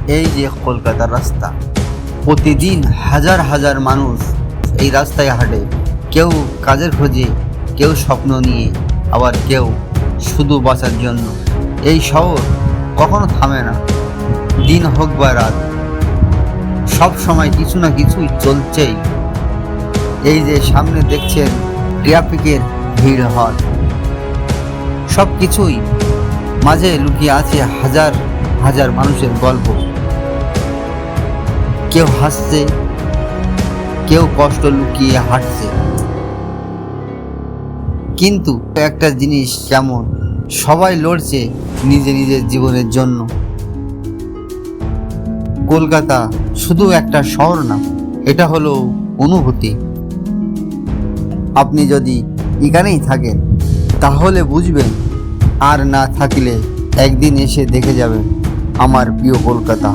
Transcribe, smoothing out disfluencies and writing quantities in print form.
এই যে কলকাতার রাস্তা, প্রতিদিন হাজার হাজার মানুষ এই রাস্তায় হাঁটে। কেউ কাজের খোঁজে, কেউ স্বপ্ন নিয়ে, আবার কেউ শুধু বাঁচার জন্য। এই শহর কখনো থামে না, দিন হোক বা রাত, সব সময় কিছু না কিছুই চলছেই। এই যে সামনে দেখছেন ট্রাফিকের ভিড় হয়, সব কিছুই মাঝে লুকিয়ে আছে হাজার হাজার মানুষের গল্প। কেউ হাসছে, কেউ কষ্ট লুকিয়ে হাঁটছে। কিন্তু একটা জিনিস কেমন, সবাই লড়ছে নিজের জীবনের জন্য। কলকাতা শুধু একটা শহর না, এটা হলো অনুভূতি। আপনি যদি এখানেই থাকেন তাহলে বুঝবেন, আর না থাকলে একদিন এসে দেখে যাবেন আমার প্রিয় কলকাতা।